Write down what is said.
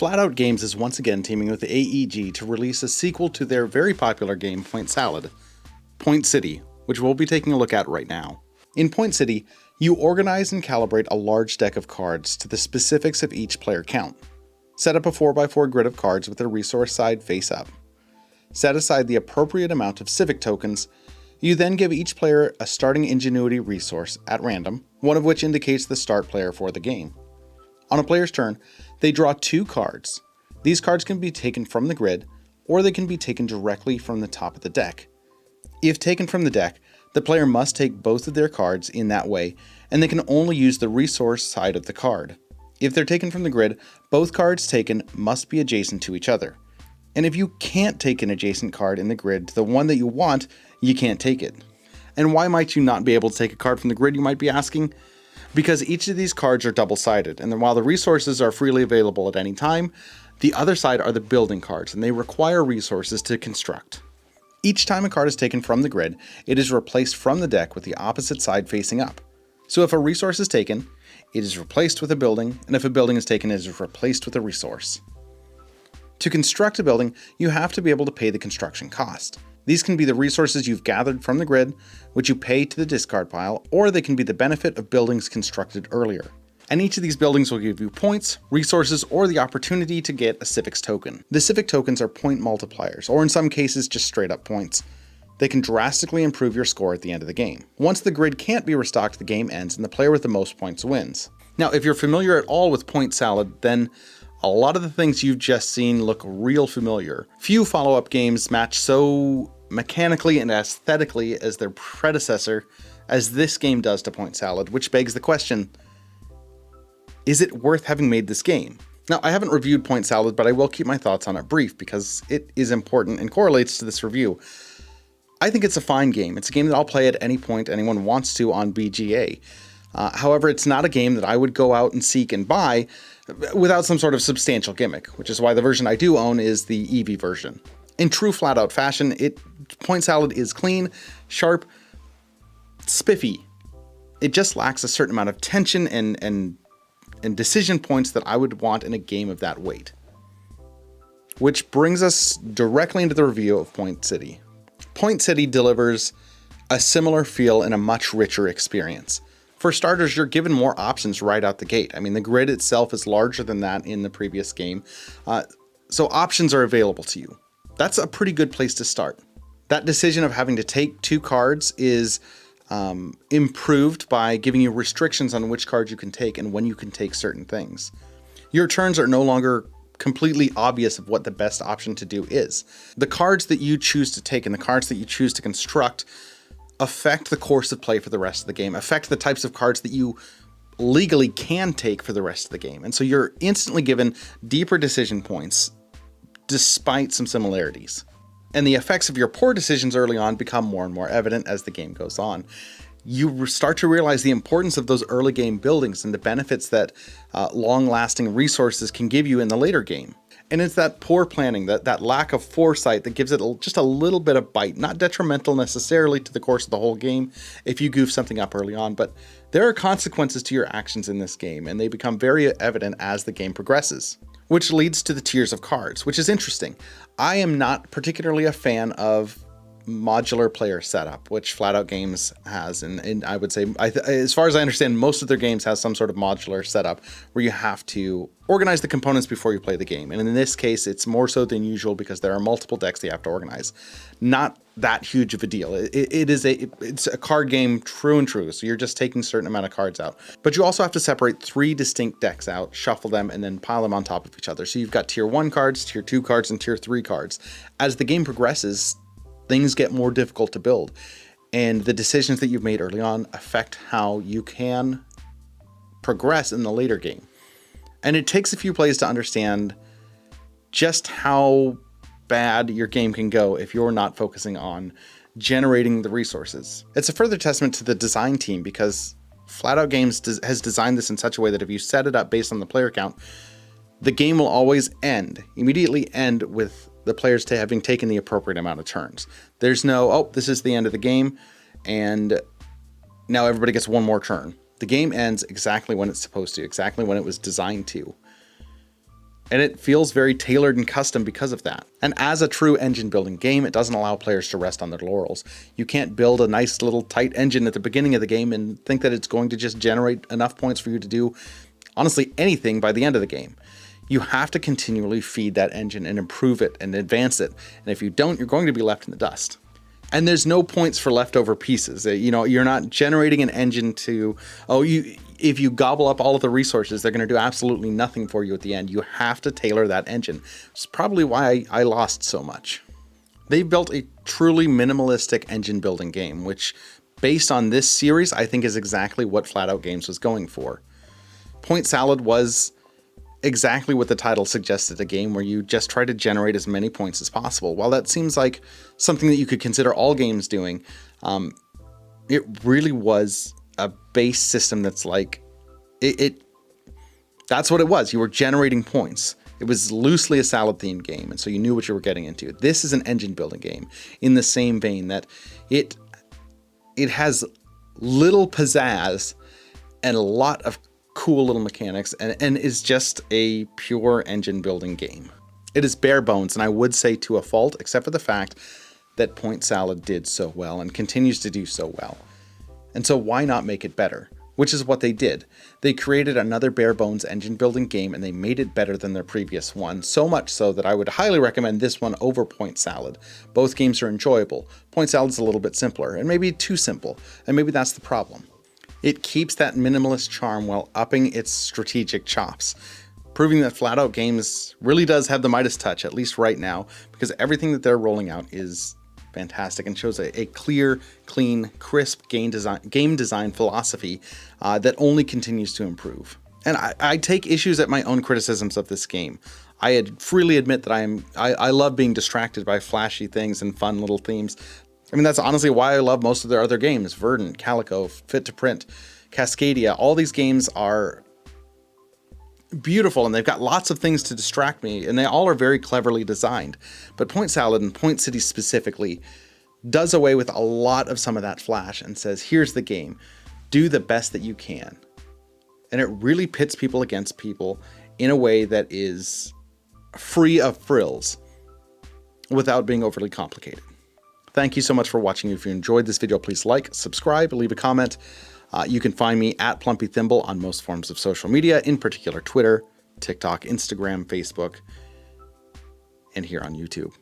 Flatout Games is once again teaming with the AEG to release a sequel to their very popular game Point Salad, Point City, which we'll be taking a look at right now. In Point City, you organize and calibrate a large deck of cards to the specifics of each player count. Set up a 4x4 grid of cards with the resource side face up. Set aside the appropriate amount of civic tokens. You then give each player a starting ingenuity resource at random, one of which indicates the start player for the game. On a player's turn, they draw 2 cards. These cards can be taken from the grid, or they can be taken directly from the top of the deck. If taken from the deck, the player must take both of their cards in that way, and they can only use the resource side of the card. If they're taken from the grid, both cards taken must be adjacent to each other. And if you can't take an adjacent card in the grid to the one that you want, you can't take it. And why might you not be able to take a card from the grid, you might be asking? Because each of these cards are double-sided, and then while the resources are freely available at any time, the other side are the building cards, and they require resources to construct. Each time a card is taken from the grid, it is replaced from the deck with the opposite side facing up. So if a resource is taken, it is replaced with a building, and if a building is taken, it is replaced with a resource. To construct a building, you have to be able to pay the construction cost. These can be the resources you've gathered from the grid, which you pay to the discard pile, or they can be the benefit of buildings constructed earlier. And each of these buildings will give you points, resources, or the opportunity to get a civics token. The civic tokens are point multipliers, or in some cases just straight up points. They can drastically improve your score at the end of the game. Once the grid can't be restocked, the game ends and the player with the most points wins. Now, if you're familiar at all with Point Salad, then a lot of the things you've just seen look real familiar. Few follow-up games match so mechanically and aesthetically as their predecessor as this game does to Point Salad, which begs the question, is it worth having made this game? Now, I haven't reviewed Point Salad, but I will keep my thoughts on it brief because it is important and correlates to this review. I think it's a fine game. It's a game that I'll play at any point anyone wants to on BGA. However, it's not a game that I would go out and seek and buy without some sort of substantial gimmick, which is why the version I do own is the EV version. In true Flatout fashion, Point Salad is clean, sharp, spiffy. It just lacks a certain amount of tension and decision points that I would want in a game of that weight. Which brings us directly into the review of Point City. Point City delivers a similar feel and a much richer experience. For starters, you're given more options right out the gate. I mean, the grid itself is larger than that in the previous game, so options are available to you. That's a pretty good place to start. That decision of having to take 2 cards is improved by giving you restrictions on which cards you can take and when you can take certain things. Your turns are no longer completely obvious of what the best option to do is. The cards that you choose to take and the cards that you choose to construct affect the course of play for the rest of the game, affect the types of cards that you legally can take for the rest of the game. And so you're instantly given deeper decision points despite some similarities. And the effects of your poor decisions early on become more and more evident as the game goes on. You start to realize the importance of those early game buildings and the benefits that long-lasting resources can give you in the later game. And it's that poor planning, that lack of foresight that gives it just a little bit of bite, not detrimental necessarily to the course of the whole game if you goof something up early on, but there are consequences to your actions in this game, and they become very evident as the game progresses. Which leads to the tiers of cards, which is interesting. I am not particularly a fan of modular player setup, which Flatout Games has, and I would say, as far as I understand, most of their games have some sort of modular setup where you have to organize the components before you play the game. And in this case, it's more so than usual because there are multiple decks that you have to organize. Not that huge of a deal. It's a card game true and true, so you're just taking a certain amount of cards out. But you also have to separate 3 distinct decks out, shuffle them, and then pile them on top of each other. So you've got tier 1 cards, tier 2 cards, and tier 3 cards. As the game progresses, things get more difficult to build, and the decisions that you've made early on affect how you can progress in the later game. And it takes a few plays to understand just how bad your game can go if you're not focusing on generating the resources. It's a further testament to the design team because Flatout Games has designed this in such a way that if you set it up based on the player count, the game will always immediately end with the players having taken the appropriate amount of turns. There's no, oh, this is the end of the game, and now everybody gets one more turn. The game ends exactly when it's supposed to, exactly when it was designed to. And it feels very tailored and custom because of that. And as a true engine building game, it doesn't allow players to rest on their laurels. You can't build a nice little tight engine at the beginning of the game and think that it's going to just generate enough points for you to do, honestly, anything by the end of the game. You have to continually feed that engine and improve it and advance it. And if you don't, you're going to be left in the dust. And there's no points for leftover pieces. You know, you're not generating an engine to, if you gobble up all of the resources, they're going to do absolutely nothing for you at the end. You have to tailor that engine. It's probably why I lost so much. They built a truly minimalistic engine building game, which, based on this series, I think is exactly what Flatout Games was going for. Point Salad was exactly what the title suggested, a game where you just try to generate as many points as possible. While that seems like something that you could consider all games doing, it really was a base system that's like, that's what it was. You were generating points. It was loosely a salad themed game, and so you knew what you were getting into. This is an engine building game in the same vein that it has little pizzazz and a lot of cool little mechanics, and is just a pure engine building game. It is bare bones, and I would say to a fault, except for the fact that Point Salad did so well and continues to do so well. And so why not make it better? Which is what they did. They created another bare bones engine building game, and they made it better than their previous one, so much so that I would highly recommend this one over Point Salad. Both games are enjoyable. Point Salad's a little bit simpler, and maybe too simple, and maybe that's the problem. It keeps that minimalist charm while upping its strategic chops, proving that Flatout Games really does have the Midas touch, at least right now, because everything that they're rolling out is fantastic and shows a clear, clean, crisp game design philosophy that only continues to improve. And I take issues at my own criticisms of this game. I freely admit that I love being distracted by flashy things and fun little themes. I mean, that's honestly why I love most of their other games. Verdant, Calico, Fit to Print, Cascadia. All these games are beautiful, and they've got lots of things to distract me, and they all are very cleverly designed. But Point Salad, and Point City specifically, does away with a lot of some of that flash and says, here's the game. Do the best that you can. And it really pits people against people in a way that is free of frills without being overly complicated. Thank you so much for watching. If you enjoyed this video, please like, subscribe, leave a comment. You can find me at Plumpy Thimble on most forms of social media, in particular Twitter, TikTok, Instagram, Facebook, and here on YouTube.